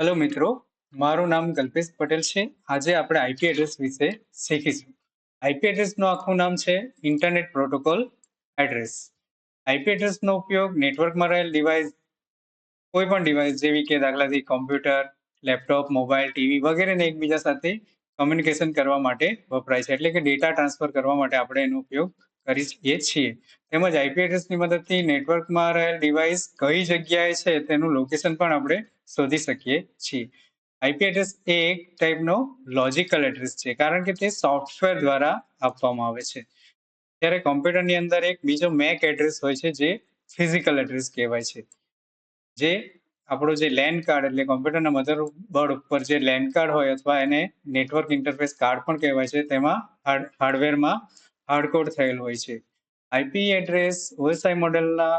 Hello મિત્રો, મારું નામ કલ્પેશ પટેલ છે. આજે આપણે આઈપી એડ્રેસ વિશે શીખીશું. આઈપી એડ્રેસનું આખું નામ છે ઇન્ટરનેટ પ્રોટોકોલ એડ્રેસ. આઈપી એડ્રેસનો ઉપયોગ નેટવર્કમાં રહેલ ડિવાઇસ, કોઈ પણ ડિવાઇસ જેવી કે દાખલાથી કોમ્પ્યુટર, લેપટોપ, મોબાઈલ, ટીવી વગેરેને એકબીજા સાથે કમ્યુનિકેશન કરવા માટે વપરાય છે. એટલે કે ડેટા ટ્રાન્સફર કરવા માટે આપણે એનો ઉપયોગ કરીએ છીએ. તેમજ આઈપી એડ્રેસની મદદથી નેટવર્કમાં રહેલ ડિવાઇસ કઈ જગ્યાએ છે તેનું લોકેશન પણ આપણે શોધી શકીએ છીએ. આઈપી એડ્રેસ એ એક ટાઈપનો લોજિકલ એડ્રેસ છે, કારણ કે તે સોફ્ટવેર દ્વારા આપવામાં આવે છે. ત્યારે કોમ્પ્યુટરની અંદર એક બીજો મેક એડ્રેસ હોય છે, જે ફિઝિકલ એડ્રેસ કહેવાય છે. જે આપણો જે લેન કાર્ડ, એટલે કોમ્પ્યુટરના મધરબોર્ડ ઉપર જે લેન કાર્ડ હોય અથવા એને નેટવર્ક ઇન્ટરફેસ કાર્ડ પણ કહેવાય છે, તેમાં હાર્ડવેરમાં હાર્ડકોડ થયેલ હોય છે. આઈપી એડ્રેસ ઓએસઆઈ મોડેલના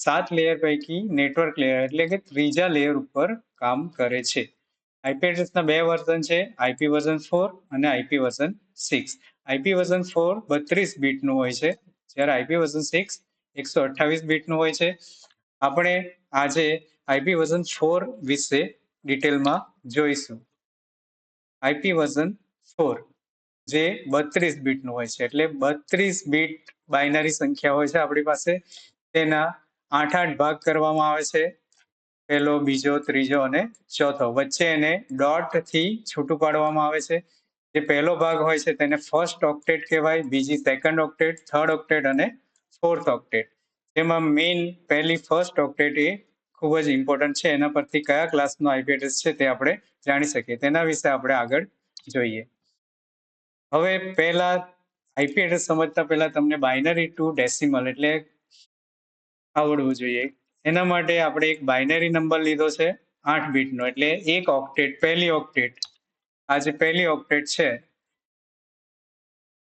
7 લેયર પૈકી નેટવર્ક લેયર એટલે કે ત્રીજા લેયર ઉપર કામ કરે છે. આઈપી એડ્રેસના 2 વર્ઝન છે, આઈપી વર્ઝન 4 અને આઈપી વર્ઝન 6. આઈપી વર્ઝન 4 32 બીટનું હોય છે, જ્યારે આઈપી વર્ઝન 6 128 બીટનું હોય છે. આપણે આજે આઈપી વર્ઝન 4 વિશે ડિટેલમાં જોઈશું. આઈપી વર્ઝન 4 જે 32 બીટનું હોય છે, એટલે 32 બીટ બાઇનરી સંખ્યા હોય છે આપણી પાસે. તેના 8 ભાગ કરવામાં આવે છે, પહેલો, બીજો, ત્રીજો અને ચોથો. વચ્ચે એને ડોટ થી છૂટું પાડવામાં આવે છે. જે પહેલો ભાગ હોય છે તેને ફર્સ્ટ ઓક્ટેટ કહેવાય, બીજી સેકન્ડ ઓક્ટેટ, થર્ડ ઓક્ટેટ અને ફોર્થ ઓક્ટેટ. જેમાં મેઇન પહેલી ફર્સ્ટ ઓક્ટેટ એ ખૂબ જ ઇમ્પોર્ટન્ટ છે. એના પરથી કયા ક્લાસનો આઈપી એડ્રેસ છે તે આપણે જાણી શકીએ. તેના વિશે આપણે આગળ જોઈએ. હવે પહેલા આઈપી એડ્રેસ સમજતા પહેલા તમને બાઇનરી ટુ ડેસિમલ એટલે આવડવું જોઈએ. એના માટે આપણે એક બાઇનરી નંબર લીધો છે 8 બીટનો, એટલે એક ઓક્ટેટ, પહેલી ઓક્ટેટ. આ જે પહેલી ઓક્ટેટ છે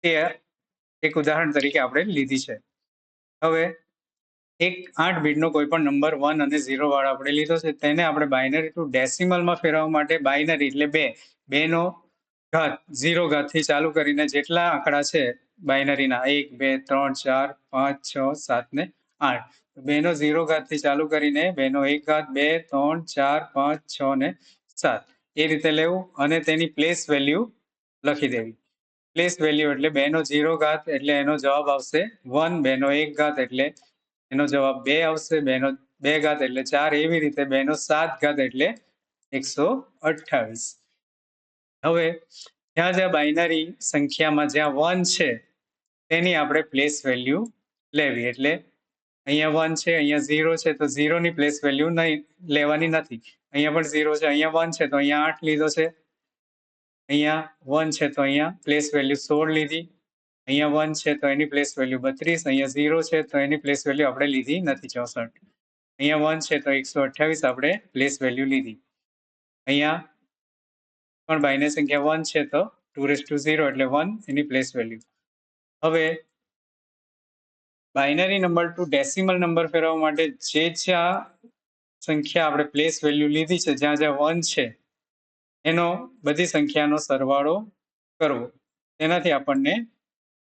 તે એક ઉદાહરણ તરીકે આપણે લીધી છે. હવે એક 8 બીટનો કોઈ પણ નંબર 1 અને 0 વાળો આપણે લીધો છે, તેને આપણે બાઇનરી ટુ ડેસિમલમાં ફેરવવા માટે બાઇનરી એટલે 2 નો ઘાત 0 ઘાતથી ચાલુ કરીને જેટલા આંકડા છે બાઇનરીના 1, 2, 3, 4, 5, 6, 7 ને 8, 2 નો 0 ઘાતથી ચાલુ કરીને 2 નો 1 ઘાત, 2, 3, 4, 5, 6 ને 7 એ રીતે લેવું અને તેની પ્લેસ વેલ્યુ લખી દેવી. પ્લેસ વેલ્યુ એટલે 2 નો 0 ઘાત એટલે એનો જવાબ આવશે 1, 2 નો 1 ઘાત એટલે એનો જવાબ 2 આવશે, 2 નો 2 ઘાત એટલે 4, એવી રીતે 2 નો 7 ઘાત એટલે 128. હવે જ્યાં બાઇનરી સંખ્યામાં જ્યાં 1 છે તેની આપણે પ્લેસ વેલ્યુ લેવી. એટલે અહીંયા 1 છે, અહીંયા 0 છે, તો 0 ની પ્લેસ વેલ્યુ નહીં લેવાની નથી. અહીંયા પણ 0 છે, અહીંયા 1 છે, તો અહીંયા 8 લીધો છે. અહીંયા 1 છે તો અહીંયા પ્લેસ વેલ્યુ 16 લીધી. અહીંયા 1 છે તો એની પ્લેસ વેલ્યુ 32. અહીંયા 0 છે તો એની પ્લેસ વેલ્યુ આપણે લીધી નથી, 64. અહીંયા 1 છે તો 128 આપણે પ્લેસ વેલ્યુ લીધી. અહીંયા પણ બાઇનરી સંખ્યા 1 છે તો 2 એટલે 1 એની પ્લેસ વેલ્યુ. હવે binary number to decimal number ફેરવવા માટે જ્યાં સંખ્યા આપણે પ્લેસ વેલ્યુ લીધી છે, જ્યાં 1 છે, એનો બધી સંખ્યાનો સરવાળો કરવો. તેનાથી આપણને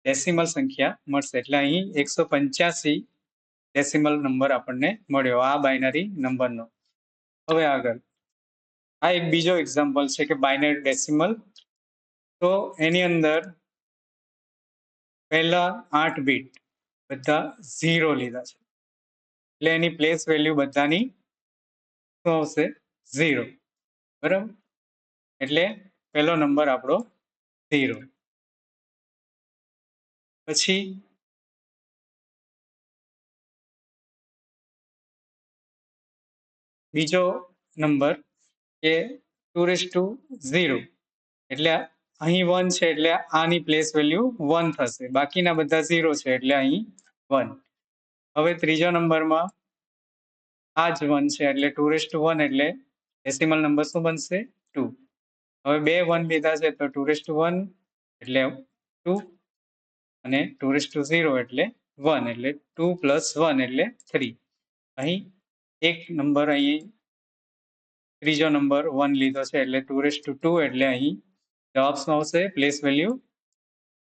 ડેસિમલ સંખ્યા મળશે. એટલે અહીં 185 ડેસિમલ નંબર આપણને મળ્યો આ બાઇનરી નંબરનો. હવે આગળ આ એક બીજો એક્ઝામ્પલ છે કે બાઇનરી ડેસિમલ. તો એની અંદર પહેલા 8 બીટ બધા 0 લીધા છે, એટલે એની પ્લેસ વેલ્યુ બધાની શું આવશે? 0. બરાબર, એટલે પહેલો નંબર આપણો 0. પછી બીજો નંબર કે 2:0, એટલે અહીં 1 છે એટલે આની પ્લેસ વેલ્યુ 1 થશે, બાકીના બધા 0 છે એટલે અહીં 1. હવે ત્રીજા નંબરમાં આ જ 1 છે એટલે 2:1 એટલે ડેસિમલ નંબર શું બનશે? 2. હવે 2 1 લીધા છે તો 2:1 એટલે 2 અને 2:0 એટલે 1, એટલે 2 + 1 એટલે 3. અહીં એક નંબર અહીં ત્રીજો નંબર 1 લીધો છે એટલે 2:2 એટલે અહીં જવાબ શું આવશે? પ્લેસ વેલ્યુ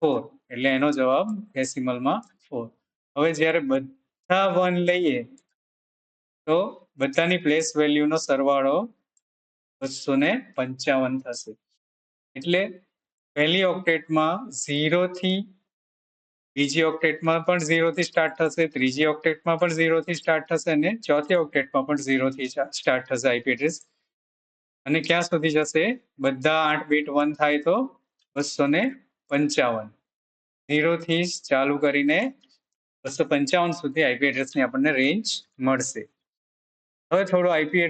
4, એટલે એનો જવાબ ડેસિમલમાં 4. હવે જ્યારે બધા 1 લઈએ તો બધાની પ્લેસ વેલ્યુનો સરવાળો 255 થશે. એટલે પહેલી ઓક્ટેટમાં 0 થી, બીજી ઓક્ટેટમાં પણ 0 થી સ્ટાર્ટ થશે, ત્રીજી ઓક્ટેટમાં પણ 0 થી સ્ટાર્ટ થશે અને ચોથી ઓક્ટેટમાં પણ 0 થી સ્ટાર્ટ થશે આઈપી એડ્રેસ. અને ક્યાં સુધી જશે? બધા 8 બીટ 1 થાય તો 255. 0 થી ચાલુ કરીને 255 સુધી આઈપી એડ્રેસની આપણને રેન્જ મળશે. હવે થોડું આઈપી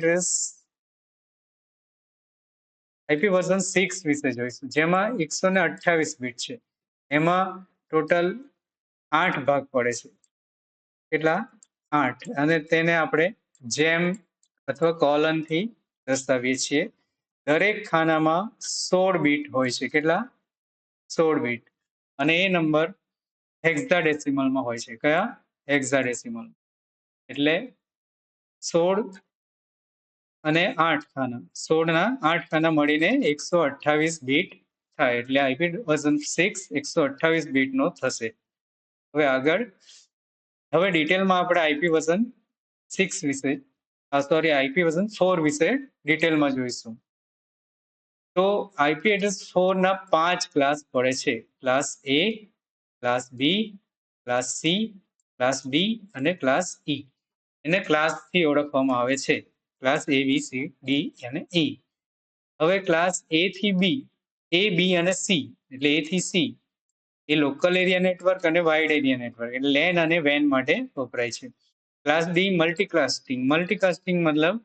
વર્ઝન 6 વિશે જોઈશું, જેમાં 128 બીટ છે. એમાં ટોટલ 8 ભાગ પડે છે. કેટલા? 8. અને તેને આપણે જેમ અથવા કોલન થી દર્શાવીએ છીએ. દરેક ખાનામાં 16 બીટ હોય છે. કેટલા? 16 બીટ. અને એ નંબર હેક્સાડેસિમલમાં હોય છે. કયા? હેક્સાડેસિમલ. એટલે 16 અને 8 ખાના, 16 ના 8 ખાના મળીને 128 બીટ થાય. એટલે આઈપી વર્ઝન 6 128 બીટ નો થશે. હવે આગળ, હવે ડિટેલમાં આપણે આઈપી વર્ઝન 6 વિશે, આઈપી વર્ઝન 4 વિશે ડિટેલમાં જોઈશું. તો આઈપી એડ્રેસ 4 ના 5 ક્લાસ પડે છે. ક્લાસ એ, ક્લાસ બી, ક્લાસ સી, ક્લાસ ડી અને ક્લાસ ઈ. એને ક્લાસ થી ઓળખવામાં આવે છે. ક્લાસ એ, બી, સી, ડી અને ઈ. હવે ક્લાસ એ થી બી, એ, બી અને સી, એટલે એ થી સી એ લોકલ એરિયા નેટવર્ક અને વાઇડ એરિયા નેટવર્ક, એટલે લેન અને વેન માટે વપરાય છે. Class D મલ્ટીકાસ્ટિંગ. મલ્ટીકાસ્ટિંગ મતલબ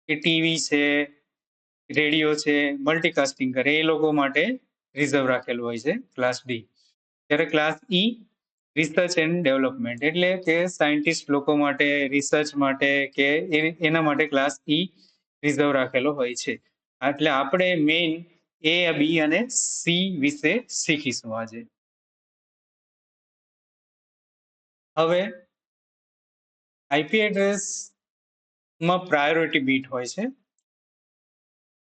કે ટીવી છે, રેડિયો છે, મલ્ટીકાસ્ટિંગ કરે એ લોકો માટે રિઝર્વ રાખેલું હોય છે ક્લાસ ડી. ત્યારે class e research and development, એટલે કે સાયન્ટિસ્ટ લોકો માટે, રિસર્ચ માટે કે એના માટે ક્લાસ ઈ રિઝર્વ રાખેલો હોય છે. એટલે આપણે મેઇન એ, બી અને સી વિશે શીખીશું આજે. હવે આઈપી એડ્રેસમાં પ્રાયોરિટી બીટ હોય છે.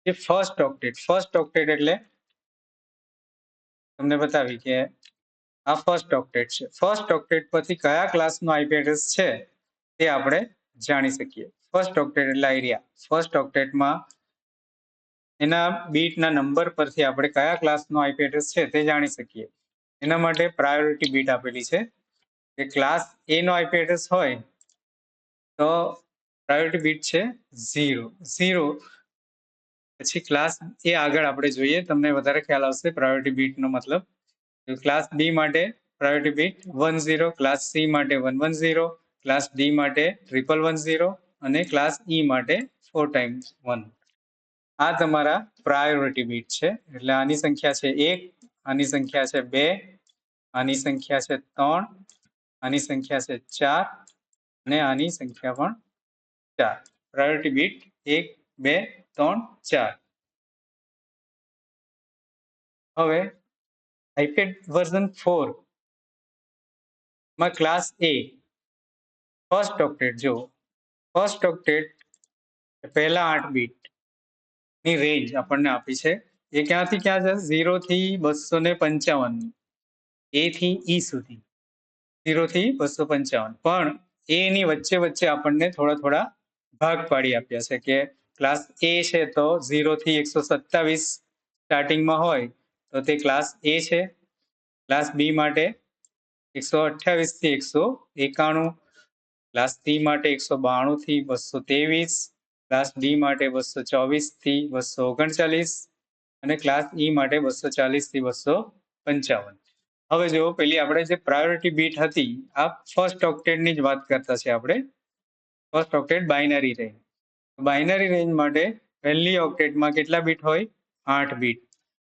જે ફર્સ્ટ ઓક્ટેટ એટલે તમને બતાવી કે આ ફર્સ્ટ ઓક્ટેટ છે. ફર્સ્ટ ઓક્ટેટ પછી કયા ક્લાસનો આઈપી એડ્રેસ છે તે આપણે જાણી શકીએ. ફર્સ્ટ ઓક્ટેટ એટલે એરિયા. ફર્સ્ટ ઓક્ટેટમાં એના બીટના નંબર પરથી આપણે કયા ક્લાસનો આઈપી એડ્રેસ છે તે જાણી શકીએ. એના માટે પ્રાયોરિટી બીટ આપેલી છે કે ક્લાસ એ નો આઈપી એડ્રેસ હોય તો પ્રાયોરિટી બીટ છે 0. પછી ક્લાસ એ આગળ આપણે જોઈએ, તમને વધારે ખ્યાલ આવશે પ્રાયોરિટી બીટનો મતલબ. ક્લાસ બી માટે પ્રાયોરિટી બીટ 10, ક્લાસ સી માટે 110, ક્લાસ ડી માટે 110 અને ક્લાસ ઈ માટે 4x1. આ તમારા પ્રાયોરિટી બીટ છે. એટલે આની સંખ્યા છે 1, આની સંખ્યા છે 2, આની સંખ્યા છે 3, આની સંખ્યા છે 4 અને આની સંખ્યા પણ 4. Priority bit 1, 2, 3, 4. હવે આઈપી વર્ઝન 4 માં ક્લાસ એ ફર્સ્ટ ઓક્ટેટ, જો ફર્સ્ટ ઓક્ટેટ પહેલા 8 બીટ ની રેન્જ આપણને આપી છે. એ ક્યાંથી ક્યાં છે? 0 થી 255, એ થી ઈ સુધી, 0 થી 255. પણ એની વચ્ચે વચ્ચે આપણને થોડા ભાગ પાડી આપ્યા છે કે ક્લાસ એ છે તો 0 થી 127 સ્ટાર્ટિંગમાં હોય તો તે ક્લાસ એ છે. ક્લાસ બી માટે 128 થી 191, ક્લાસ સી માટે 192 થી 223, ક્લાસ ડી માટે 224 થી 239 અને ક્લાસ ઈ માટે 240 થી 255. હવે જો પેલી આપણે જે પ્રાયોરિટી બીટ હતી, આ ફર્સ્ટ ઓક્ટેટની જ વાત કરતા છે આપણે. First octet binary range. Binary range માટે પહેલી ઓક્ટેટમાં કેટલા બીટ હોય? 8 બીટ.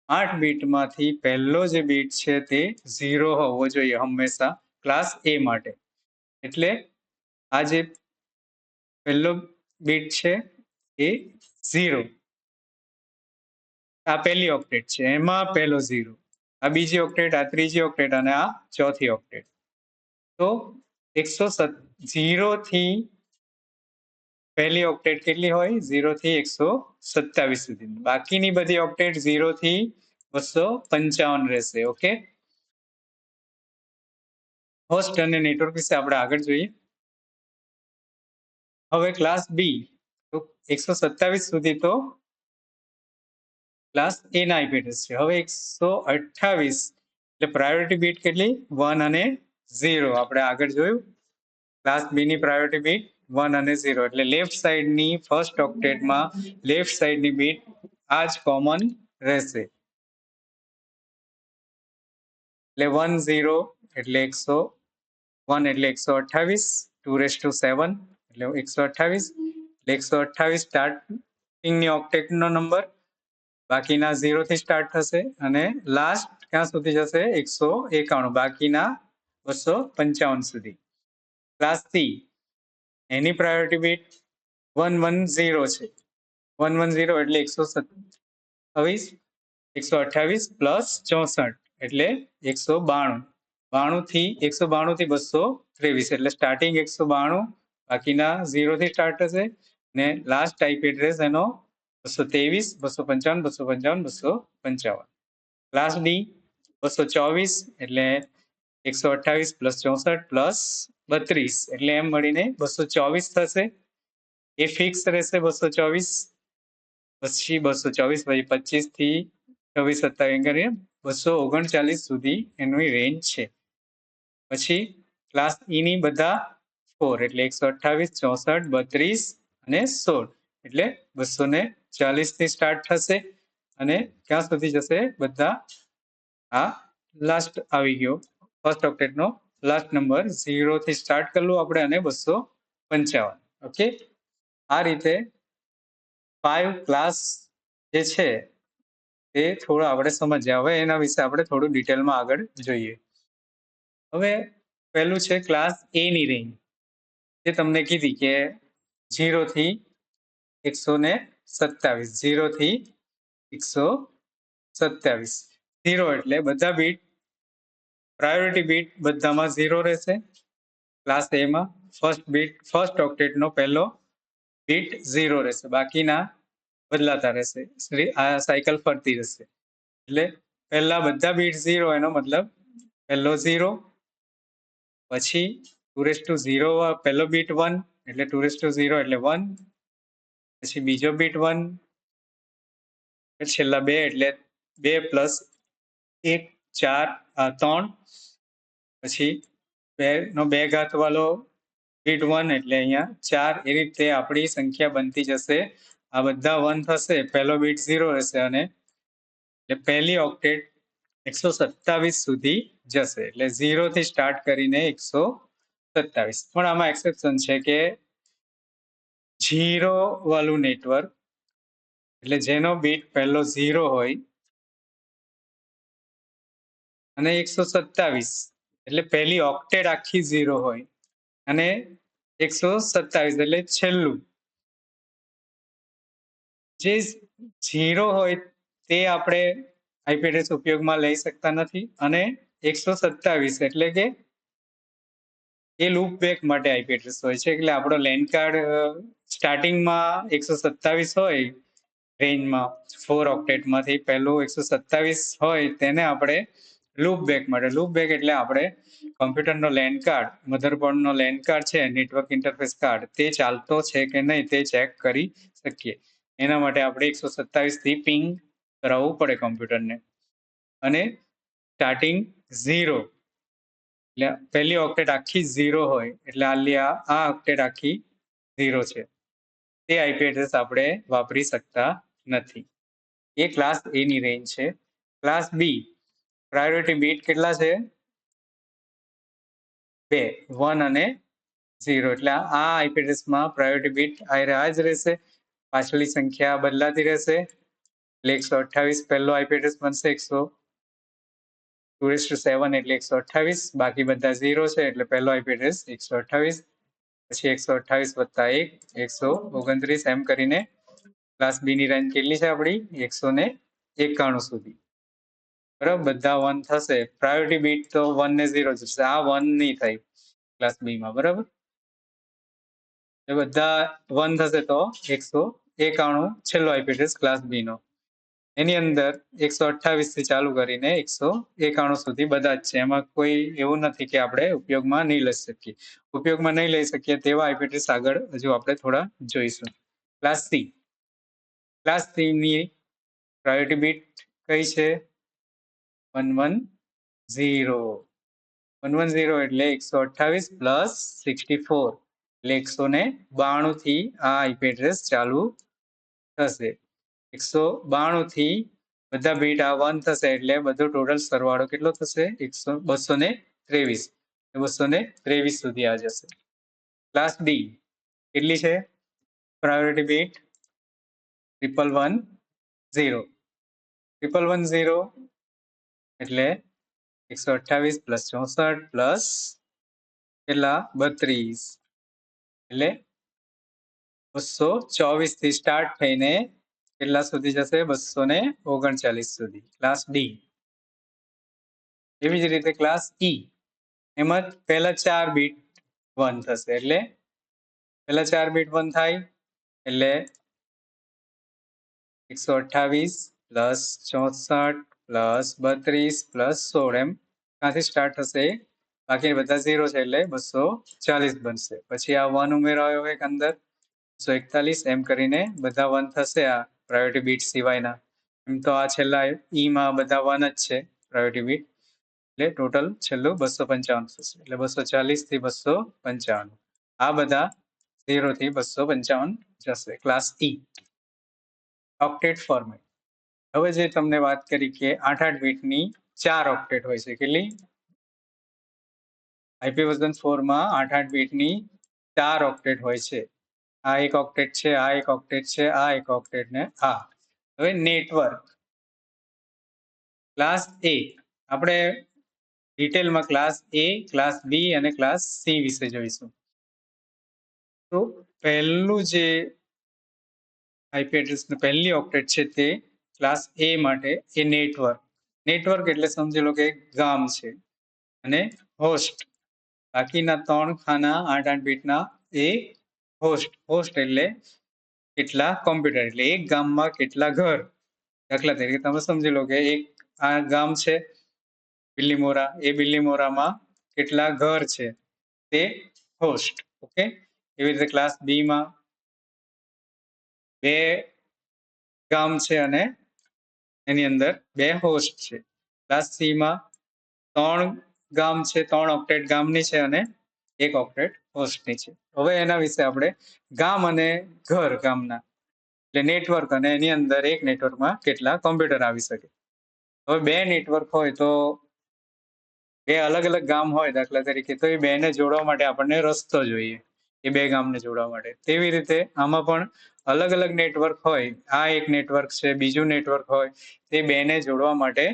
8 બીટમાંથી પહેલો જે બીટ છે તે 0 હોવો જોઈએ હંમેશા ક્લાસ એ માટે. એટલે આ જે પહેલો બીટ છે એ 0. આ પહેલી ઓક્ટેટ છે, એમાં પહેલો 0. આ બીજી ઓક્ટેટ, આ ત્રીજી ઓક્ટેટ અને આ ચોથી ઓક્ટેટ. તો 0 થી પહેલી ઓક્ટેટ કેટલી હોય? 0 થી 127 સુધી. બાકીની બધી ઓક્ટેટ 0 થી 255 રહેશે. ઓકે. હોસ્ટ અને નેટવર્ક વિશે આપણે આગળ જોઈએ. હવે ક્લાસ બી તો 127 સુધી તો ક્લાસ એ ના આઈપી એડ્રેસ છે. હવે 128 એટલે પ્રાયોરિટી બીટ કેટલી 1 અને 0. આપણે આગળ જોયું ક્લાસ બી ની પ્રાયોરિટી બીટ 1 અને 0 એટલે લેફ્ટ સાઈડની ફર્સ્ટ ઓક્ટેટમાં લેફ્ટ સાઈડની બીટ આ જ કોમન રહેશે. એટલે 1 0 એટલે 101 એટલે 128 2⁷ એટલે 128 એટલે 128 સ્ટાર્ટિંગની ઓક્ટેટનો નંબર, બાકીના 0 થી સ્ટાર્ટ થશે અને લાસ્ટ ક્યાં સુધી જશે 191, બાકીના 255 સુધી. ક્લાસ સી એની પ્રાયોરિટી બીટ 110 છે. 110 એટલે 128 પ્લસ 64 એટલે 192. 192 થી 223 એટલે સ્ટાર્ટિંગ 192, બાકીના 0 થી સ્ટાર્ટ થશે ને લાસ્ટ આઈપી એડ્રેસ એનો 223 255 255 255. ક્લાસ ડી 224 એટલે 128 પ્લસ 64 પ્લસ 32 એટલે એમ મળીને 224 થશે. એ ફિક્સ રહેશે 224. પછી 224 પછી 25 થી 26 27 કરીએ 239 સુધી એની રેન્જ છે. પછી ક્લાસ ઈ ની બધા 4 એટલે 128 64 32 અને 16 એટલે 240 થી સ્ટાર્ટ થશે અને ક્યાં સુધી જશે બધા આ લાસ્ટ આવી ગયો ફર્સ્ટ ઓક્ટેટનો લાસ્ટ નંબર 0 થી સ્ટાર્ટ કરલું આપણે અને 255. ઓકે, આ રીતે 5 ક્લાસ જે છે એ થોડું આપણે સમજ્યા. હવે એના વિશે આપણે થોડું ડિટેલમાં આગળ જોઈએ. હવે પહેલું છે ક્લાસ એ ની રેન્જ, જે તમને કીધી કે 0 થી 127 0 થી 127. 0 એટલે બધા બીટ પ્રાયોરિટી બીટ બધામાં 0 રહેશે. ક્લાસ એમાં ફર્સ્ટ ઓક્ટેટનો પહેલો બીટ 0 રહેશે, બાકીના બદલાતા રહેશે. આ સાયકલ ફરતી રહેશે. એટલે પહેલા બધા બીટ 0 એનો મતલબ પહેલો 0, પછી 2�0 પહેલો બીટ 1 એટલે 2�0 એટલે 1, પછી બીજો બીટ 1, છેલ્લા 2 એટલે 2 પ્લસ 1 4 3, પછી 2 નો 2 ઘાત વાળો બીટ 1 એટલે અહીંયા 4. એ રીતે આપણી સંખ્યા બનતી જશે. આ બધા 1 થશે, પહેલો બીટ 0 રહેશે અને એટલે પહેલી ઓક્ટેટ 127 સુધી જશે. એટલે 0 થી સ્ટાર્ટ કરીને 127. પણ આમાં એક્સેપ્શન છે કે 0 વાળું નેટવર્ક એટલે જેનો બીટ પહેલો 0 હોય અને 127 એટલે પહેલી ઓક્ટેટ આખી 0 હોય અને 127 એટલે છેલ્લું જે 0 હોય તે આપણે આઈપી એડ્રેસ ઉપયોગમાં લઈ શકતા નથી અને 127 એટલે કે એ લૂપ બેક માટે આઈપી એડ્રેસ હોય છે. એટલે આપણો લેન કાર્ડ સ્ટાર્ટિંગમાં 127 હોય રેન્જમાં 4 ઓક્ટેટમાંથી પહેલું 127 હોય તેને આપણે લૂપ બેક માટે. લૂપ બેક એટલે આપણે કમ્પ્યુટરનો લેન કાર્ડ, મધરબોર્ડનો લેન કાર્ડ છે, નેટવર્ક ઇન્ટરફેસ કાર્ડ, તે ચાલતો છે કે નહીં તે ચેક કરી શકીએ. એના માટે આપણે 127 થી પિંગ કરાવવું પડે કમ્પ્યુટરને. અને સ્ટાર્ટિંગ 0 એટલે પહેલી ઓક્ટેટ આખી 0 હોય એટલે આ ઓક્ટેટ આખી 0 છે. તે આઈપી એડ્રેસ આપણે વાપરી શકતા નથી. એ ક્લાસ એ ની રેન્જ છે. ક્લાસ બી પ્રાયોરિટી બીટ કેટલા છે 2 1 અને 0 એટલે આ આઈપી એડ્રેસમાં પ્રાયોરિટી બીટ આ જ રહેશે, પાછળની સંખ્યા બદલાતી રહેશે. એટલે 128 પહેલો આઈપી એડ્રેસ બનશે, 2⁷ એટલે 128, બાકી બધા 0 છે એટલે પહેલો આઈપી એડ્રેસ 128, પછી 128 વત્તા 1 129, એમ કરીને ક્લાસ બી ની રેન્જ કેટલી છે આપણી 191 સુધી. બરાબર, બધા 1 થશે. પ્રાયોરિટી બીટ તો 1 ને 0 જશે, આ 1 નહીં થાય ક્લાસ બી માં. બરાબર, એ બધા 1 થશે તો 191 છેલ્લો આઈપી એડ્રેસ ક્લાસ બી નો. એની અંદર 128 થી ચાલુ કરીને 191 સુધી બધા જ છે. એમાં કોઈ એવું નથી કે આપણે ઉપયોગમાં નહીં લઈ શકીએ. ઉપયોગમાં નહીં લઈ શકીએ તેવા આઈપી એડ્રેસ આગળ હજુ આપણે થોડા જોઈશું. ક્લાસ સી ની પ્રાયોરિટી બીટ કઈ છે? 110. 110 એટલે 128 પ્લસ 64 એટલે 192 થી આ આઈપી એડ્રેસ ચાલુ થશે. 192 થી બધા બીટ આ 1 થશે એટલે બધો ટોટલ સરવાળો કેટલો થશે? 223. 223 સુધી આ જશે. ક્લાસ ડી કેટલી છે પ્રાયોરિટી બીટ? 110. 110 એટલે 128 પ્લસ 64 પ્લસ કેટલા? 32 એટલે 224 થી સ્ટાર્ટ થઈને કેટલા સુધી જશે? 239 સુધી. Class D. એવી જ રીતે ક્લાસ ઈ, એમાં પહેલા 4 બીટ 1 થશે એટલે પહેલા 4 બીટ 1 થાય એટલે 128 પ્લસ 64 પ્લસ 32 પ્લસ 16 એમ ક્યાંથી સ્ટાર્ટ થશે? બાકી બધા 0 છે એટલે 240 બનશે. પછી આ 1 ઉમેરાયો એક અંદર 141 એમ કરીને બધા 1 થશે આ પ્રાયોરિટી બીટ સિવાયના. એમ તો આ છેલ્લા ઈમાં બધા 1 જ છે પ્રાયોરિટી બીટ એટલે ટોટલ છેલ્લું 255 થશે એટલે 240 થી 255. આ બધા 0 થી 255 જશે. Class e. ઓક્ટેટ ફોર્મેટ. હવે જે તમને વાત કરી કે 8 બીટની 4 ઓક્ટેટ હોય છે. કેટલી? આઈપી વર્ઝન 4 માં 8 બીટની 4 ઓક્ટેટ હોય છે. આ એક ઓક્ટેટ છે, આ એક ઓક્ટેટ છે, આ એક ઓક્ટેટ ને આ. હવે નેટવર્ક ક્લાસ એ આપણે ડિટેલમાં ક્લાસ એ, ક્લાસ બી અને ક્લાસ સી વિશે જોઈશું. તો પહેલું જે આઈપી એડ્રેસનું પહેલી ઓક્ટેટ છે તે ક્લાસ એ માટે એ નેટવર્ક. નેટવર્ક એટલે સમજી લો કે એક ગામ છે અને હોસ્ટ બાકીના 3 ખાના 8 બીટના એ હોસ્ટ. હોસ્ટ એટલે કેટલા કોમ્પ્યુટર એટલે એક ગામમાં કેટલા ઘર. દાખલા તરીકે તમે સમજી લો કે એક આ ગામ છે બિલ્લીમોરા, એ બિલ્લીમોરામાં કેટલા ઘર છે તે હોસ્ટ. ઓકે, એવી રીતે ક્લાસ બી માં 2 ગામ છે અને એની અંદર 2 હોસ્ટ છે. ક્લાસ સી માં 3 ગામ છે, 3 ઓક્ટેટ ગામની છે અને 1 ઓક્ટેટ હોસ્ટની છે. હવે એના વિશે આપણે ગામ અને ઘર ગામના એટલે નેટવર્ક અને એની અંદર એક નેટવર્કમાં કેટલા કોમ્પ્યુટર આવી શકે. હવે 2 નેટવર્ક હોય તો 2 અલગ અલગ ગામ હોય દાખલા તરીકે તો એ 2 ને જોડવા માટે આપણને રસ્તો જોઈએ એ 2 ગામને જોડવા માટે. તેવી રીતે આમાં પણ અલગ અલગ નેટવર્ક હોય. આ એક નેટવર્ક છે, બીજું નેટવર્ક હોય, તે 2 ને જોડવા માટે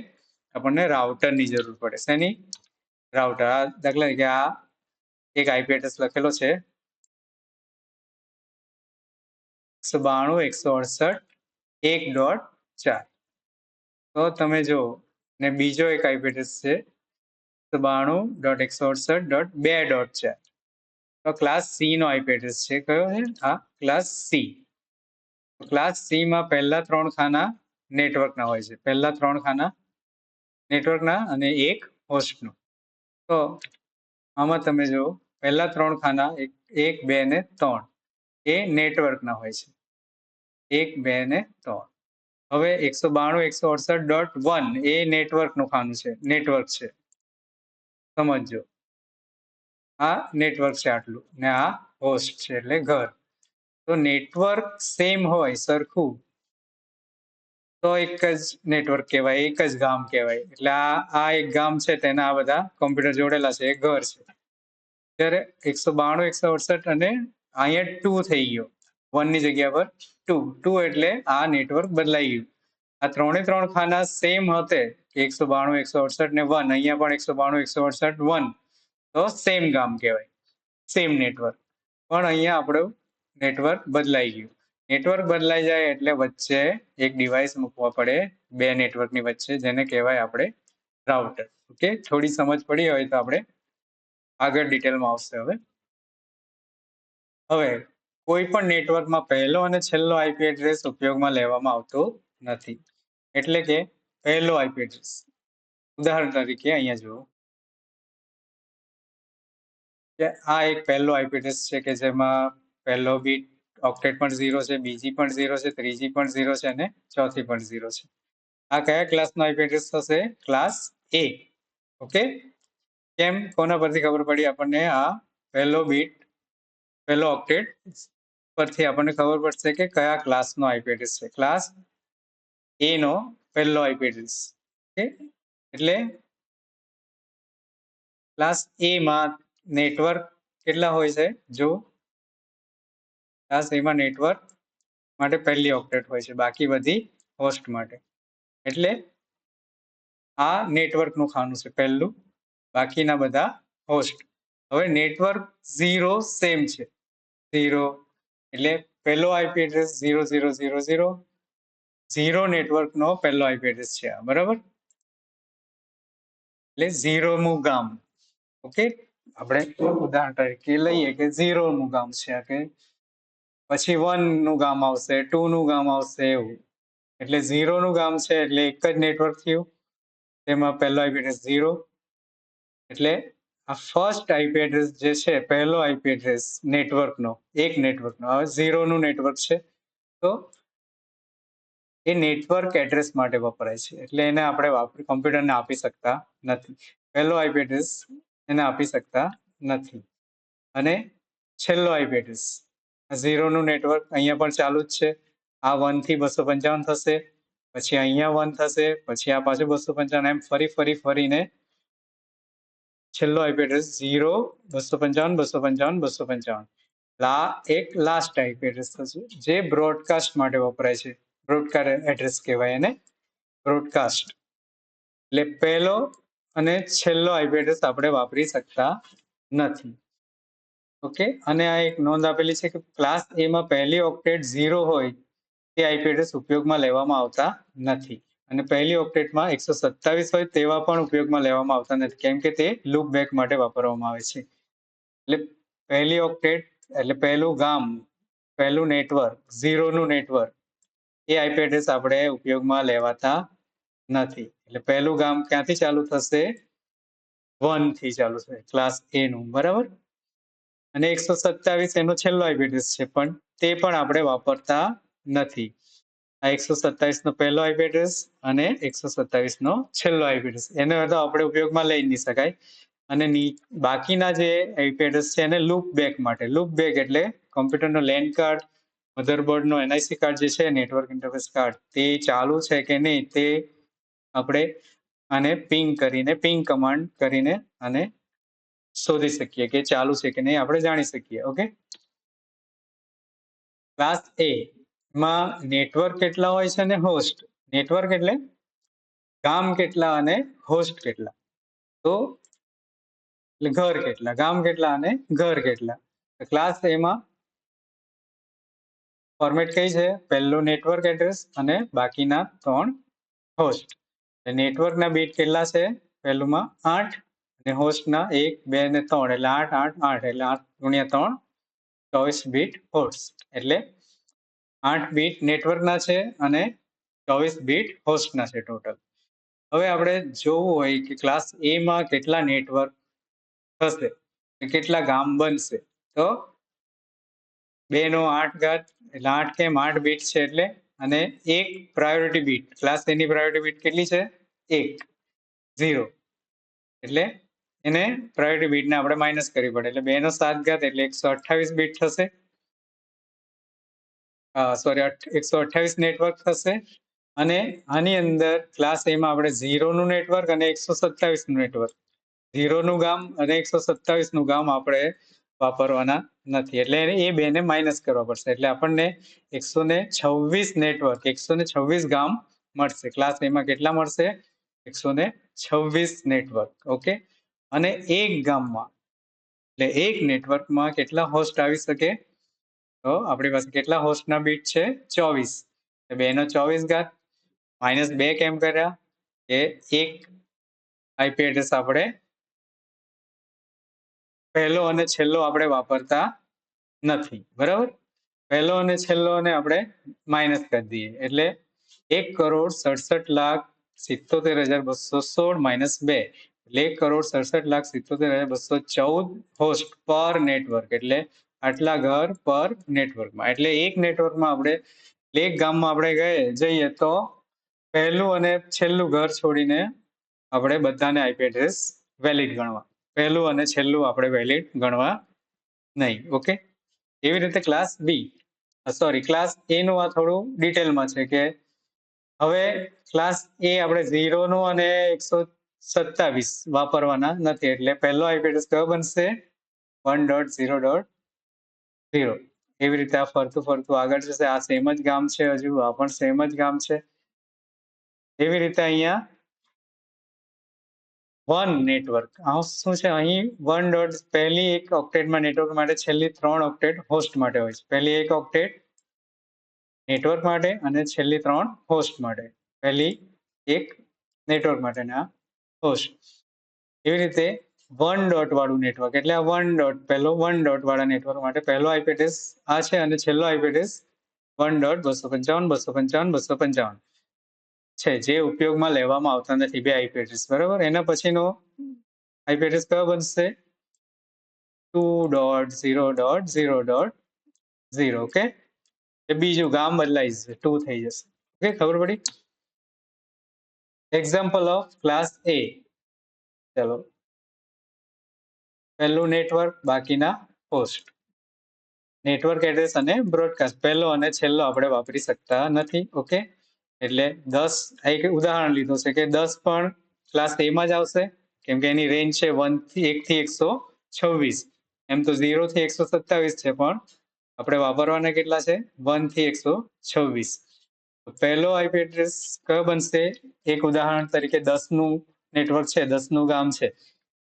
આપણને રાઉટરની જરૂર પડે. શેની? રાઉટર. આ દાખલા તરીકે આ એક આઈપી એડ્રેસ લખેલો છે 192.168.1.4. તો તમે જો ને બીજો એક આઈપી એડ્રેસ છે 192.168.2.4. તો ક્લાસ સી નો આઈપી એડ્રેસ છે. કયો છે? આ ક્લાસ સી. ક્લાસ સી માં પહેલા 3 ખાના નેટવર્કના હોય છે. પહેલા 3 ખાના નેટવર્કના અને એક હોસ્ટનો. તો આમાં તમે જો પહેલા 3 ખાના 1, 2 ને 3 એ નેટવર્કના હોય છે. 1, 2 ને 3. હવે 192.168.1 એ નેટવર્કનું ખાનું છે, નેટવર્ક છે. સમજો આ નેટવર્ક છે આટલું ને આ હોસ્ટ છે એટલે ઘર. તો નેટવર્ક સેમ હોય સરખું તો એક જ નેટવર્ક કહેવાય, એક જ ગામ કહેવાય. એટલે આ એક ગામ છે તેના આ બધા કોમ્પ્યુટર જોડેલા છે, એક ઘર છે. ત્યારે 192.168 અને અહીંયા 2 થઈ ગયો, 1 ની જગ્યા પર 2 એટલે આ નેટવર્ક બદલાઈ ગયું. આ 3 ખાના સેમ હતે 192.168 ને 1, અહીંયા પણ 192.168 1, તો સેમ ગામ કહેવાય, સેમ નેટવર્ક. પણ અહીંયા આપણું નેટવર્ક બદલાઈ ગયું. નેટવર્ક બદલાઈ જાય એટલે વચ્ચે એક ડિવાઇસ મૂકવા પડે 2 નેટવર્કની વચ્ચે, જેને કહેવાય આપણે રાઉટર. ઓકે, થોડી સમજ પડી હોય તો આપણે આગળ ડિટેલમાં આવશે. હવે કોઈ પણ નેટવર્કમાં પહેલો અને છેલ્લો આઈપી એડ્રેસ ઉપયોગમાં લેવામાં આવતો નથી. એટલે કે પહેલો આઈપી એડ્રેસ ઉદાહરણ તરીકે અહીંયા જુઓ કે આ એક પહેલો આઈપી એડ્રેસ છે કે જેમાં પહેલો બીટ ઓક્ટેટ પણ 0 છે, બીજી પણ 0 છે, ત્રીજી પણ 0 છે અને ચોથી પણ 0 છે. આ કયા ક્લાસનો આઈપી એડ્રેસ થશે? ક્લાસ એ. ઓકે, કેમ? કોના પરથી ખબર પડી આપણને? આ પહેલો ઓક્ટેટ પરથી આપણને ખબર પડશે કે કયા ક્લાસનો આઈપી એડ્રેસ છે. ક્લાસ એ નો પહેલો આઈપી એડ્રેસ. ઓકે, એટલે ક્લાસ એ માં નેટવર્ક કેટલા હોય છે? જો ક્લાસ એ માં નેટવર્ક માટે પહેલી ઓક્ટેટ હોય છે, બાકી બધી હોસ્ટ માટે. એટલે આ નેટવર્કનું ખાનું છે પહેલું, બાકીના બધા હોસ્ટ. હવે નેટવર્ક 0 સેમ છે, 0 એટલે પહેલો આઈપી એડ્રેસ 0000, 0 નેટવર્કનો પહેલો આઈપી એડ્રેસ છે આ, બરાબર? એટલે 0મું ગામ. ઓકે, આપણે ઉદાહરણ તરીકે લઈએ કે 0મું ગામ છે આ, કે પછી 1નું ગામ આવશે, 2નું ગામ આવશે, એવું. એટલે 0નું ગામ છે એટલે એક જ નેટવર્ક થયું, તેમાં પહેલો આઈપી એડ્રેસ 0. એટલે આ ફર્સ્ટ આઈપી એડ્રેસ જે છે, પહેલો આઈપી એડ્રેસ નેટવર્કનો, એક નેટવર્કનો, હવે 0નું નેટવર્ક છે તો એ નેટવર્ક એડ્રેસ માટે વપરાય છે, એટલે એને આપણે કોમ્પ્યુટરને આપી શકતા નથી. પહેલો આઈપી એડ્રેસ એને આપી શકતા નથી. અને છેલ્લો આઈપી એડ્રેસ, 0નું નેટવર્ક અહીંયા પણ ચાલુ જ છે. આ 1 થી 255 થશે, પછી અહીંયા 1 થશે, પછી આ પાછું 255, એમ ફરીને છેલ્લો આઈપી એડ્રેસ 0, 255, 255, 255. આ એક લાસ્ટ આઈપી એડ્રેસ થશે, જે બ્રોડકાસ્ટ માટે વપરાય છે. બ્રોડકાસ્ટ એડ્રેસ કહેવાય એને, બ્રોડકાસ્ટ. એટલે પહેલો અને છેલ્લો આઈપી એડ્રેસ આપણે વાપરી શકતા નથી. ઓકે, અને આ એક નોંધ આપેલી છે કે ક્લાસ એ માં પહેલી ઓક્ટેટ 0 હોય તે આઈપી એડ્રેસ ઉપયોગમાં લેવામાં આવતા નથી. અને પહેલી ઓક્ટેટમાં 127 હોય તેવા પણ ઉપયોગમાં લેવામાં આવતા નથી, કેમ કે તે લૂપ બેક માટે વાપરવામાં આવે છે. એટલે પહેલી ઓક્ટેટ એટલે પહેલું ગામ, પહેલું નેટવર્ક, 0નું નેટવર્ક, એ આઈપી એડ્રેસ આપણે ઉપયોગમાં લેવાતા નથી. એટલે પહેલું ગામ ક્યાંથી ચાલુ થશે? 1 થી ચાલુ થશે, ક્લાસ એ નું, બરાબર? અને 127 એનો છેલ્લો આઈપી એડ્રેસ છે, પણ તે પણ આપણે વાપરતા નથી. આ 127 નો પહેલો આઈપી એડ્રેસ અને 127 નો છેલ્લો આઈપી એડ્રેસ, એને તો આપણે ઉપયોગમાં લઈ નહીં શકાય. અને બાકીના જે આઈપી એડ્રેસ છે એને લૂપ બેક માટે. લૂપ બેક એટલે કોમ્પ્યુટરનો લેન કાર્ડ, મધરબોર્ડનો એનઆઈસી કાર્ડ જે છે, નેટવર્ક ઇન્ટરફેસ કાર્ડ, તે ચાલુ છે કે નહીં તે આપણે આને પિંગ કમાન્ડ કરીને આને શોધી શકીએ કે ચાલુ છે કે નહીં, આપણે જાણી શકીએ. ઓકે, ક્લાસ એ માં નેટવર્ક કેટલા હોય છે અને હોસ્ટ. નેટવર્ક એટલે ગામ કેટલા અને હોસ્ટ કેટલા. તો ઘર કેટલા, ગામ કેટલા અને ઘર કેટલા. ક્લાસ એ માં ફોર્મેટ કઈ છે? પહેલું નેટવર્ક એડ્રેસ અને બાકીના 3 હોસ્ટ. નેટવર્કના બીટ કેટલા છે? પહેલુંમાં 8 અને હોસ્ટના 1, 2 ને 3, એટલે 8, 8, 8, એટલે 8 ગુણ્યા 3, 24 બીટ હોસ્ટ. એટલે 8 બીટ નેટવર્કના છે અને 24 બીટ હોસ્ટના છે ટોટલ. હવે આપણે જોવું હોય કે ક્લાસ એ માં કેટલા નેટવર્ક થશે, કેટલા ગામ બનશે, તો 2 નો 8 ઘાત એટલે 8 કેમ 8 બીટ છે, એટલે અને એક પ્રાયોરિટી બીટ, ક્લાસ એ ની પ્રાયોરિટી બીટ કેટલી છે? 1, 0. એટલે એને પ્રાયોરિટી બીટને આપણે માઇનસ કરવી પડે, એટલે 2 નો 7 ઘાત એટલે 128 બીટ થશે. સોરી, 128 નેટવર્ક થશે. અને આની અંદર ક્લાસ એ માં આપણે 0નું નેટવર્ક અને 127નું નેટવર્ક, 0નું ગામ અને 127નું ગામ આપણે વાપરવાના નથી, એટલે એ બેને માઇનસ કરવા પડશે. એટલે આપણને 126 નેટવર્ક, 126 ગામ મળશે. ક્લાસ એમાં કેટલા મળશે? 126 નેટવર્ક. ઓકે, અને એક ગામમાં એટલે એક નેટવર્કમાં કેટલા હોસ્ટ આવી શકે? તો આપણી પાસે કેટલા હોસ્ટના બીટ છે? 24. 2 નો 24 ઘાત માઇનસ 2 કેમ કર્યા? કે એક આઈપી એડ્રેસ આપણે પહેલો અને છેલ્લો આપણે વાપરતા નથી, બરાબર? પહેલો અને છેલ્લો ને આપણે માઇનસ કરી દઈએ, એટલે 1,67,77,216 માઇનસ 2, એટલે 1,67,77,214 હોસ્ટ પર નેટવર્ક, એટલે આટલા ઘર પર નેટવર્કમાં. એટલે એક નેટવર્કમાં આપણે એક ગામમાં આપણે જઈએ તો પહેલું અને છેલ્લું ઘર છોડીને આપણે બધાને આઈપી એડ્રેસ વેલિડ ગણવા. પહેલું અને છેલ્લું આપણે વેલિડ ગણવા નહીં. ઓકે, એવી રીતે ક્લાસ બી ક્લાસ એ નું આ થોડું ડિટેલમાં છે કે હવે ક્લાસ એ આપણે 0 નું અને 127 વાપરવાના નથી. એટલે પહેલો આઈપી એડ્રેસ કયો બનશે? 1.0.0. એવી રીતે આ ફરતું આગળ જશે. આ સેમ જ ગામ છે, હજુ આ પણ સેમ જ ગામ છે. એવી રીતે અહીંયા વન નેટવર્ક શું છે? અહીં 1. પહેલી એક ઓક્ટેટમાં નેટવર્ક માટે, છેલ્લી 3 ઓક્ટેટ હોસ્ટ માટે હોય છે. પહેલી એક ઓક્ટેટ નેટવર્ક માટે અને છેલ્લી 3 હોસ્ટ માટે. પહેલી એક નેટવર્ક માટેના હોસ્ટ. એવી રીતે 1 ડોટ વાળું નેટવર્ક એટલે આ 1 ડોટ, પહેલો 1 ડોટ વાળા નેટવર્ક માટે પહેલો આઈપી એડ્રેસ આ છે અને છેલ્લો આઈપી એડ્રેસ 1.255.255.255 છે, જે ઉપયોગમાં લેવામાં આવતા નથી બે આઈપી એડ્રેસ. બરાબર, એના પછીનો આઈપી એડ્રેસ કયો બનશે? 2.0.0.0. ઓકે, એ બીજું ગામ બદલાઈ જશે, 2 થઈ જશે. ઓકે, ખબર પડી? એક્ઝામ્પલ ઓફ ક્લાસ એ. ચલો, પહેલું નેટવર્ક, બાકીના હોસ્ટ. નેટવર્ક એડ્રેસ અને બ્રોડકાસ્ટ પહેલો અને છેલ્લો આપણે વાપરી શકતા નથી. ઓકે, એટલે 10 એક ઉદાહરણ લીધું છે કે 10 પણ ક્લાસ એ માં જ આવશે, કેમ કે એની રેન્જ છે 1 થી 126. એમ તો 0 થી 127 છે, પણ આપણે વાપરવાના કેટલા છે? 1 થી 126. પહેલો આઈપી એડ્રેસ કયો બનશે? એક ઉદાહરણ તરીકે 10 નું નેટવર્ક છે, 10 નું ગામ છે,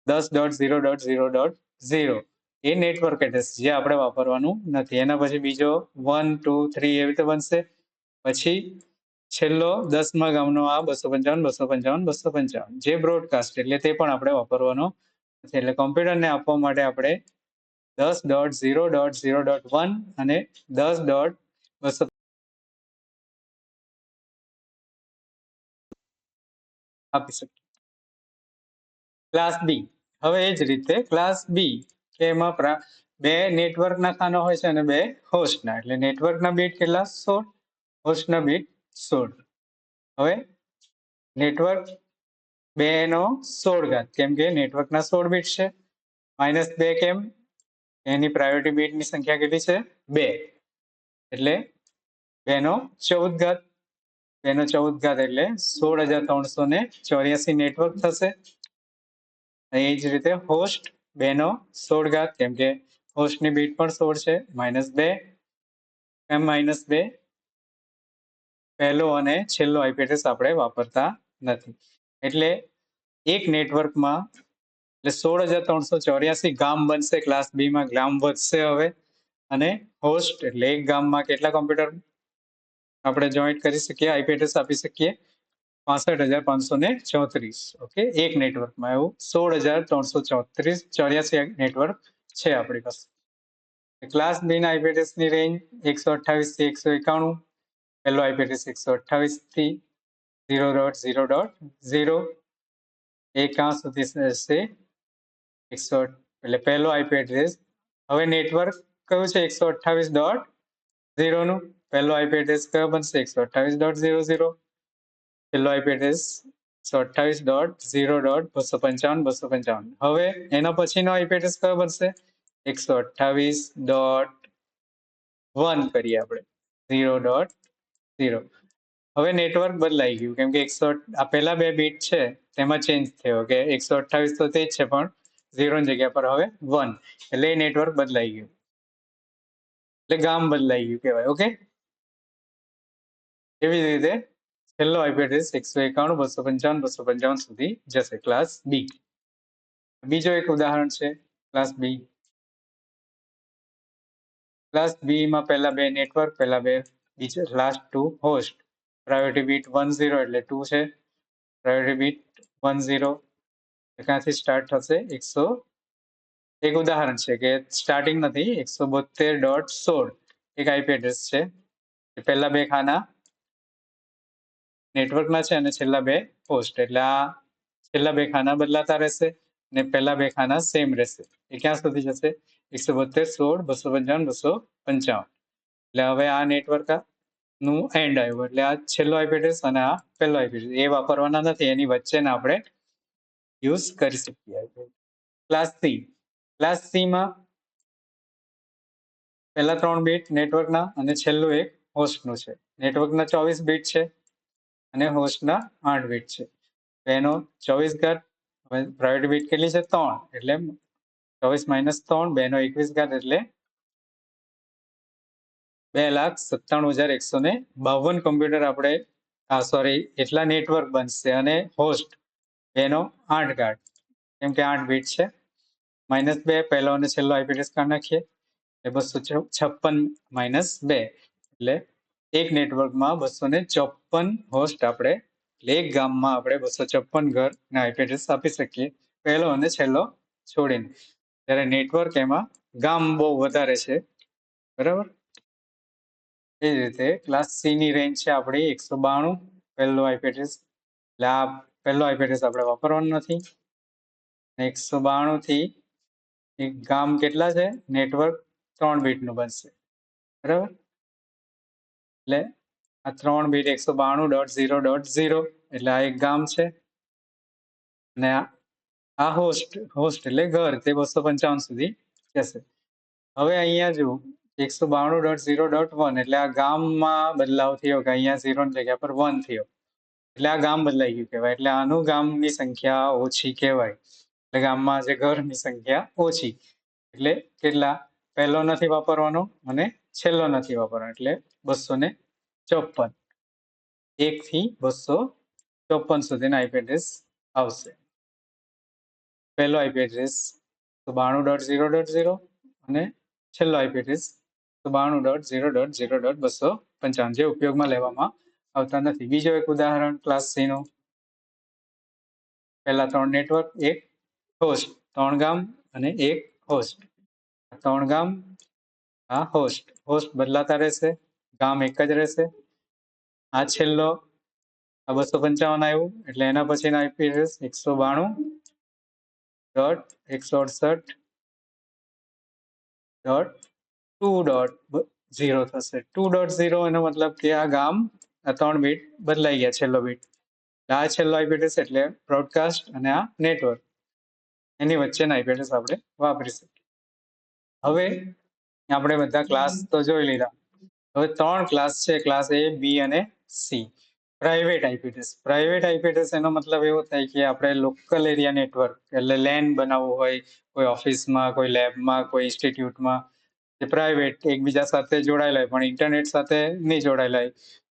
10.0.0.0. એ નેટવર્ક એડ્રેસ જે આપણે વાપરવાનું નથી. એના પછી બીજો 1, 2, 3 એવી રીતે બનશે. પછી છેલ્લો 10મા ગામનો આ 255.255.255 જે બ્રોડકાસ્ટ, એટલે તે પણ આપણે વાપરવાનો નથી. એટલે કોમ્પ્યુટરને આપવા માટે આપણે 10.0.0.1 અને 10.255 આપી શકીએ. ક્લાસ બી. હવે એ જ રીતે ક્લાસ બી કે એમાં બે નેટવર્કના ખાના હોય છે અને બે હોસ્ટના. એટલે નેટવર્કના બીટ કેટલા? 16, હોસ્ટના બીટ 16. હવે નેટવર્ક 2 નો 16 કેમ કે નેટવર્કના 16 બીટ છે. -2 કેમ? એની પ્રાયોરિટી બીટની સંખ્યા કેટલી છે? 2. એટલે 2 નો 14. 2 નો 14 એટલે 16,384 નેટવર્ક થશે. એ જ રીતે હોસ્ટ 2 નો 16 કેમ કે હોસ્ટની બીટ પણ 16 છે. -2 એમ -2 પહેલો અને છેલ્લો આઈપી એડ્રેસ આપણે વાપરતા નથી. એટલે એક નેટવર્કમાં એટલે 16,384 ગામ બનશે. ક્લાસ બી માં ગામ વધશે હવે. અને હોસ્ટ એટલે એક ગામમાં કેટલા કોમ્પ્યુટર આપણે જોઈન્ટ કરી શકીએ, આઈપી એડ્રેસ આપી શકીએ? 65,534. ઓકે, એક નેટવર્કમાં એવું 16,384 નેટવર્ક છે આપણી પાસે. ક્લાસ બી ના આઈપી એડ્રેસની રેન્જ 128 થી 191. પહેલો આઈપી એડ્રેસ 128 થી 0.0.0. એ ક્યાં સુધી હશે? 100 એટલે પહેલો આઈપી એડ્રેસ. હવે નેટવર્ક કયું છે? 128.0 નું. પહેલો આઈપી એડ્રેસ કયો બનશે? 128.00. છેલ્લો આઈપી એડ્રેસ 128.0.255.255. હવે એના પછીનો આઈપી એડ્રેસ કયો બનશે? 128.1 કરીએ આપણે, 0.0. હવે નેટવર્ક બદલાઈ ગયું કેમ કે આ પહેલા બે બીટ છે તેમાં ચેન્જ થયો કે 128 તો તે જ છે, પણ 0 ની જગ્યા પર હવે 1. એટલે એ નેટવર્ક બદલાઈ ગયું, એટલે ગામ બદલાઈ ગયું કહેવાય. ઓકે, એવી રીતે છેલ્લો આઈપી એડ્રેસ 191.255.255 સુધી જશે ક્લાસ બી. બીજો એક ઉદાહરણ છે ક્લાસ બી. ક્લાસ બી માં પહેલા બે નેટવર્ક, પહેલા બે બીજા લાસ્ટ 2 હોસ્ટ. પ્રાયોરિટી બીટ 10 એટલે 2 છે. પ્રાયોરિટી બીટ 10 ક્યાંથી સ્ટાર્ટ થશે? એક ઉદાહરણ છે કે સ્ટાર્ટિંગ નથી, 172.16 એક આઈપી એડ્રેસ છે. પહેલા બે ખાના નેટવર્કના છે અને છેલ્લા બે હોસ્ટ. એટલે આ છેલ્લા બે ખાના બદલાતા રહેશે અને પહેલા બે ખાના સેમ રહેશે. એ ક્યાં સુધી જશે? 172, 16, 255, 255. એટલે હવે આ નેટવર્ક નું એન્ડ આવ્યું, એટલે આ છેલ્લો આઈપી એડ્રેસ અને આ પહેલો આઈપી એડ્રેસ એ વાપરવાના નથી, એની વચ્ચેના આપણે યુઝ કરી શકીએ. ક્લાસ સી માં પહેલા 3 બીટ નેટવર્કના અને છેલ્લું એક હોસ્ટનું છે. નેટવર્કના 24 બીટ છે અને હોસ્ટના 8 બીટ છે. એનો 24 ઘાત, પ્રાઇવેટ બીટ કેટલી છે 3, એટલે 24 - 3, 2 નો 21 ઘાત એટલે 2,97,152 કમ્પ્યુટર આપણે એટલા નેટવર્ક બનશે અને હોસ્ટ એનો 8 ઘાત, કેમ કે 8 બીટ છે. -2 પહેલો અને છેલ્લો આઈપી એડ્રેસ કાઢી નાખીએ, એટલે 256 - 2 એટલે એક નેટવર્કમાં 254 હોસ્ટ આપણે, એટલે એક ગામમાં આપણે 254 ઘરના આઈપી એડ્રેસ આપી શકીએ, પહેલો અને છેલ્લો છોડીને. ત્યારે નેટવર્ક એમાં ગામ બહુ વધારે છે, બરાબર. એ જ રીતે ક્લાસ સી ની રેન્જ છે આપણી 192 પહેલો આઈપી એડ્રેસ, એટલે આ પહેલો આઈપી એડ્રેસ આપણે વાપરવાનો નથી. 192 થી એક ગામ કેટલા છે, નેટવર્ક 3 બીટ નું બનશે, બરાબર. એટલે આ 3 બીટ 192.0.0 એટલે આ એક ગામ છે, અને આ હોસ્ટ એટલે ઘર, તે 255 સુધી જશે. હવે અહીંયા જો 192.0.1 એટલે આ ગામમાં બદલાવ થયો, કે અહીંયા 0 ની જગ્યા પર 1 થયો, એટલે આ ગામ બદલાઈ ગયું કહેવાય, એટલે આનું ગામની સંખ્યા ઓછી કહેવાય. એટલે ગામમાં જે ઘરની સંખ્યા ઓછી, એટલે કેટલા, પહેલો નથી વાપરવાનો અને છેલ્લો નથી વાપરવાનો, એટલે 254, 1 થી 254 સુધીના આઈપી એડ્રેસ આવશે. પહેલો આઈપી એડ્રેસ 192.0.0 અને છેલ્લો આઈપી એડ્રેસ 192.0.0.255, જે ઉપયોગમાં લેવામાં આવતા નથી. બીજો એક ઉદાહરણ ક્લાસ સી નું. પહેલા 3 નેટવર્ક, એક હોસ્ટ, 3 ગામ અને એક હોસ્ટ. 3 ગામ, આ હોસ્ટ બદલાતા રહેશે, ગામ એક જ રહેશે. આ છેલ્લો 255 આવ્યું, એટલે એના પછીનો આઈપી એડ્રેસ 192.168.2.0 થશે. 2.0 એનો મતલબ કે આ ગામ, આ 3 બીટ બદલાઈ ગયા, છેલ્લો બીટ. આ છેલ્લો આઈપી એડ્રેસ એટલે બ્રોડકાસ્ટ અને આ નેટવર્ક, એની વચ્ચેના આઈપી એડ્રેસ આપણે વાપરી શકીએ. હવે આપણે બધા ક્લાસ તો જોઈ લીધા. હવે 3 ક્લાસ છે, ક્લાસ એ, બી અને C. Private IP address. Private IP address એનો મતલબ એવો થાય કે આપણે લોકલ એરિયા નેટવર્ક, એટલે લેન બનાવવું હોય કોઈ ઓફિસમાં, કોઈ લેબમાં, કોઈ ઇન્સ્ટિટ્યૂટમાં, જે પ્રાઇવેટ એકબીજા સાથે જોડાયેલા હોય પણ ઇન્ટરનેટ સાથે નહીં જોડાયેલા હોય,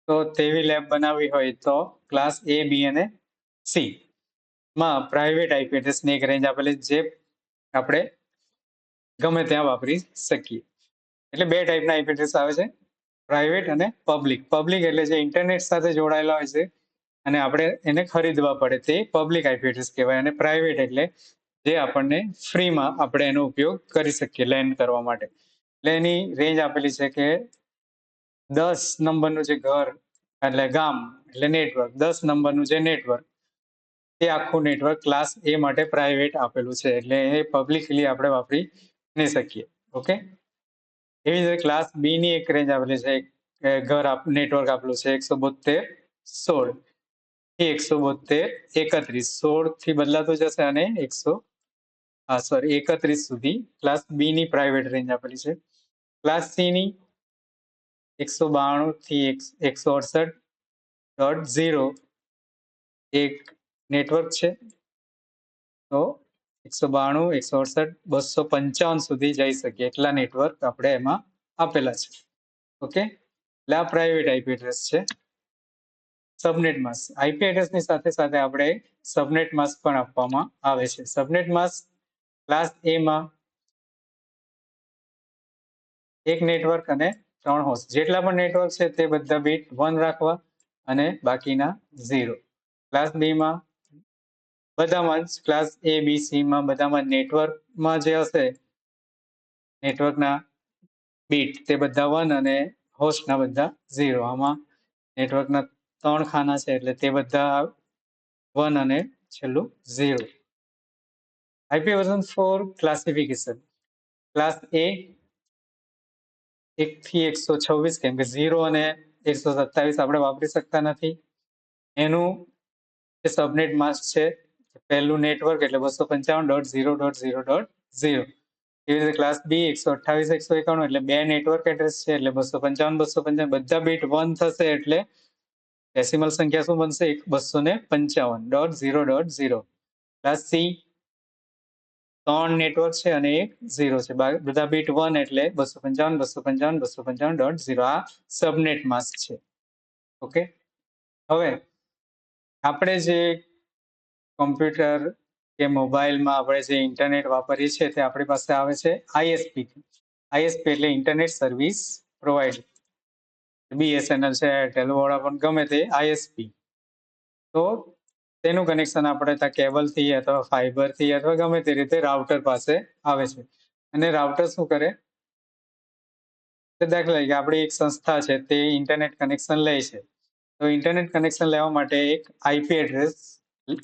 તો તેવી લેબ બનાવવી હોય તો ક્લાસ એ, બી અને સી માં પ્રાઇવેટ આઈપી એડ્રેસની એક રેન્જ આપેલી, જે આપણે ગમે ત્યાં વાપરી શકીએ. એટલે 2 ટાઈપના આઈપી એડ્રેસ આવે છે, પ્રાઇવેટ અને પબ્લિક. પબ્લિક એટલે જે ઇન્ટરનેટ સાથે જોડાયેલા હોય છે અને આપણે એને ખરીદવા પડે, તે પબ્લિક આઈપી એડ્રેસ કહેવાય. અને પ્રાઇવેટ એટલે જે આપણને ફ્રીમાં આપણે એનો ઉપયોગ કરી શકીએ લેન કરવા માટે. એટલે એની રેન્જ આપેલી છે કે 10 નંબરનું જે ઘર એટલે ગામ એટલે નેટવર્ક, 10 નંબરનું જે નેટવર્ક, તે આખું નેટવર્ક ક્લાસ એ માટે પ્રાઇવેટ આપેલું છે, એટલે એ પબ્લિકલી આપણે વાપરી નહીં શકીએ. ઓકે. એવી રીતે ક્લાસ બી ની એક રેન્જ આપેલી છે, નેટવર્ક આપેલું છે 172.16 થી 172.31, 16 થી બદલાતું જશે અને 31 સુધી ક્લાસ બી ની પ્રાઇવેટ રેન્જ આપેલી છે. ક્લાસ સી ની 192 થી 168.0 એક નેટવર્ક છે, તો 192, 168, 255 સુધી જઈ શકીએ એટલા નેટવર્ક આપણે એમાં આપેલા છે. ઓકે. એટલે આ પ્રાઇવેટ આઈપી એડ્રેસ છે. સબનેટ માસ્ક. આઈપી એડ્રેસની સાથે સાથે આપણે સબનેટ માસ્ક પણ આપવામાં આવે છે. સબનેટ માસ્ક ક્લાસ એ માં એક નેટવર્ક અને 3 હોસ્ટ, જેટલા પણ નેટવર્ક છે તે બધા બીટ 1 રાખવા અને બાકીના 0. ક્લાસ બી માં બધામાં જ, ક્લાસ એ, બી, સી માં બધામાં નેટવર્કમાં જે હશે નેટવર્કના બીટ, તે બધા 1 અને હોસ્ટના બધા 0. આમાં નેટવર્કના 3 ખાના છે, એટલે તે બધા 1 અને છેલ્લું 0. IP version 4 classification. ક્લાસ એ 1 થી 126, કેમ કે 0 અને 127 આપણે વાપરી શકતા નથી. એનું જે સબનેટ માસ્ક છે, પહેલું નેટવર્ક એટલે 255.0.0.0. એવી રીતે ક્લાસ બી 128, 191 એટલે બે નેટવર્ક એડ્રેસ છે, એટલે 255, બધા બીટ 1 થશે એટલે ડેસિમલ સંખ્યા શું બનશે? 255.0.0. ક્લાસ સી 3 નેટવર્ક છે અને એક 0 છે, બધા બીટ 1 એટલે 255.0. આ સબનેટ માસ્ક છે. ઓકે, હવે આપણે જે કમ્પ્યુટર કે મોબાઈલમાં આપણે જે ઇન્ટરનેટ વાપરીએ છીએ તે આપણી પાસે આવે છે આઈએસપી. આઈએસપી એટલે ઇન્ટરનેટ સર્વિસ પ્રોવાઈડર. બીએસએનએલ છે, એરટેલ, વોડાફોન, ગમે તે આઈએસપી. તો તેનું કનેક્શન આપણે ત્યાં કેબલથી અથવા ફાઈબરથી અથવા ગમે તે રીતે રાઉટર પાસે આવે છે. અને રાઉટર શું કરે? દાખલા તરીકે આપણી એક સંસ્થા છે, તે ઇન્ટરનેટ કનેક્શન લે છે. તો ઇન્ટરનેટ કનેક્શન લેવા માટે એક આઈપી એડ્રેસ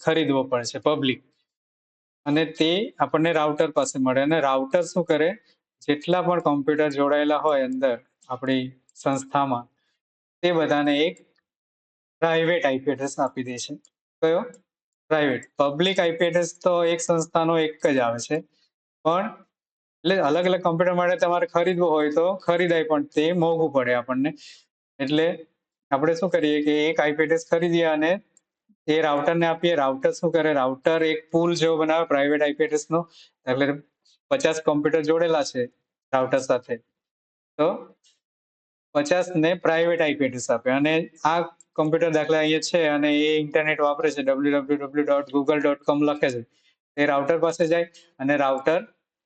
ખરીદવો પડે છે પબ્લિક, અને તે આપણને રાઉટર પાસે મળે. અને રાઉટર શું કરે? જેટલા પણ કોમ્પ્યુટર જોડાયેલા હોય અંદર આપણી સંસ્થામાં, તે બધાને એક પ્રાઇવેટ આઈપી એડ્રેસ આપી દે છે. કયો? પ્રાઇવેટ. પબ્લિક આઈપી એડ્રેસ તો એક સંસ્થાનો એક જ આવે છે, પણ એટલે અલગ અલગ કમ્પ્યુટર માટે તમારે ખરીદવું હોય તો ખરીદાય, પણ તે મોંઘું પડે આપણને. એટલે આપણે શું કરીએ કે એક આઈપી એડ્રેસ ખરીદીએ અને એ રાઉટરને આપીએ. રાઉટર શું કરે? રાઉટર એક પૂલ જેવો બનાવે પ્રાઇવેટ આઈપી એડ્રેસનો. એટલે 50 કોમ્પ્યુટર જોડેલા છે રાઉટર સાથે, તો 50 ને પ્રાઇવેટ આઈપી એડ્રેસ આપે. અને આ કોમ્પ્યુટર દાખલા અહીંયા છે અને એ ઇન્ટરનેટ વાપરે છે, www.google.com લખે છે, એ રાઉટર પાસે જાય અને રાઉટર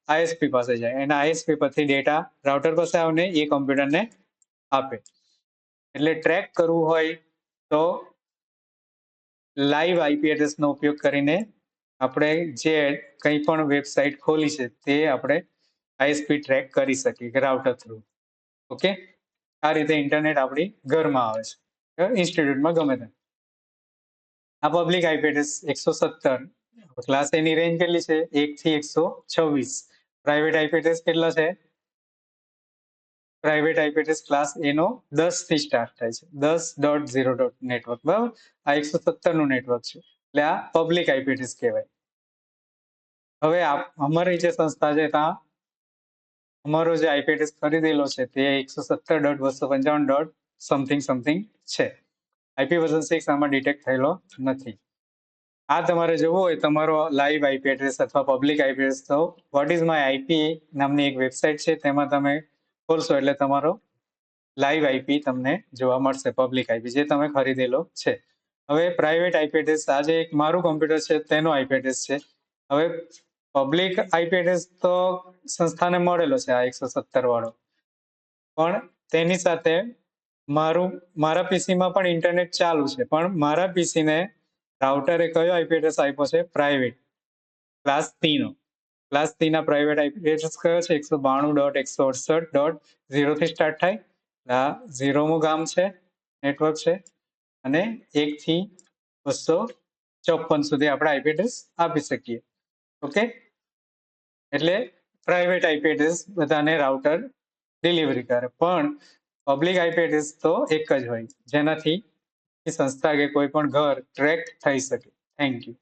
આઈએસપી પાસે જાય. એના આઈએસપી પરથી ડેટા રાઉટર પાસે આવને એ કોમ્પ્યુટરને આપે. એટલે ટ્રેક કરવું હોય તો લાઈવ આઈપી એડ્રેસનો ઉપયોગ કરીને આપણે જે કંઈ પણ વેબસાઇટ ખોલી છે તે આપણે આઈએસપી ટ્રેક કરી શકીએ કે રાઉટર થ્રુ. ઓકે, આ રીતે ઇન્ટરનેટ આપણી ઘરમાં આવે છે, ઇન્સ્ટિટ્યૂટમાં ગમે તે. આ પબ્લિક આઈપી એડ્રેસ 117. ક્લાસ એની રેન્જ કેટલી છે? 1 થી 126. પ્રાઇવેટ આઈપી એડ્રેસ કેટલા છે? પ્રાઇવેટ આઈપી એડ્રેસ ક્લાસ એનો 10 થી સ્ટાર્ટ થાય છે, 10.0. નેટવર્ક. બરાબર, આ 117 નું નેટવર્ક છે, એટલે આ પબ્લિક આઈપી એડ્રેસ કહેવાય. હવે અમારી જે સંસ્થા છે ત્યાં અમારો જે આઈપી એડ્રેસ ખરીદેલો છે તે 117.255. સમથિંગ છે. આઈપી વર્ઝન 6 આમાં ડિટેક્ટ થયેલો નથી. આ તમારે જોવું હોય તમારો લાઈવ આઈપી એડ્રેસ અથવા પબ્લિક આઈપી એડ્રેસ, તો વોટ ઇઝ માય આઈપી નામની એક વેબસાઇટ છે, તેમાં તમે ખોલશો એટલે તમારો લાઈવ આઈપી તમને જોવા મળશે, પબ્લિક આઈપી જે તમે ખરીદેલો છે. હવે પ્રાઇવેટ આઈપી એડ્રેસ, આ જે એક મારું કોમ્પ્યુટર છે તેનો આઈપી એડ્રેસ છે. હવે પબ્લિક આઈપી એડ્રેસ તો સંસ્થાને મળેલો છે, આ 117 વાળો, પણ તેની સાથે મારા પીસીમાં પણ ઇન્ટરનેટ ચાલુ છે, પણ મારા પીસીને રાઉટરે કયો આઈપી એડ્રેસ આપ્યો છે? પ્રાઇવેટ. ક્લાસ સી નો. ક્લાસ સી ના પ્રાઇવેટ આઈપી એડ્રેસ કયો છે? 192.168.0 થી સ્ટાર્ટ થાય. આ 0મું ગામ છે, નેટવર્ક છે, અને 1 થી 254 સુધી આપણે આઈપી એડ્રેસ આપી શકીએ. ઓકે, એટલે પ્રાઇવેટ આઈપી એડ્રેસ બધાને રાઉટર ડિલિવરી કરે, પણ પબ્લિક આઈપી એડ્રેસ તો એક જ હોય, જેનાથી સંસ્થા કે કોઈ પણ ઘર ટ્રેક થઈ શકે. Thank you.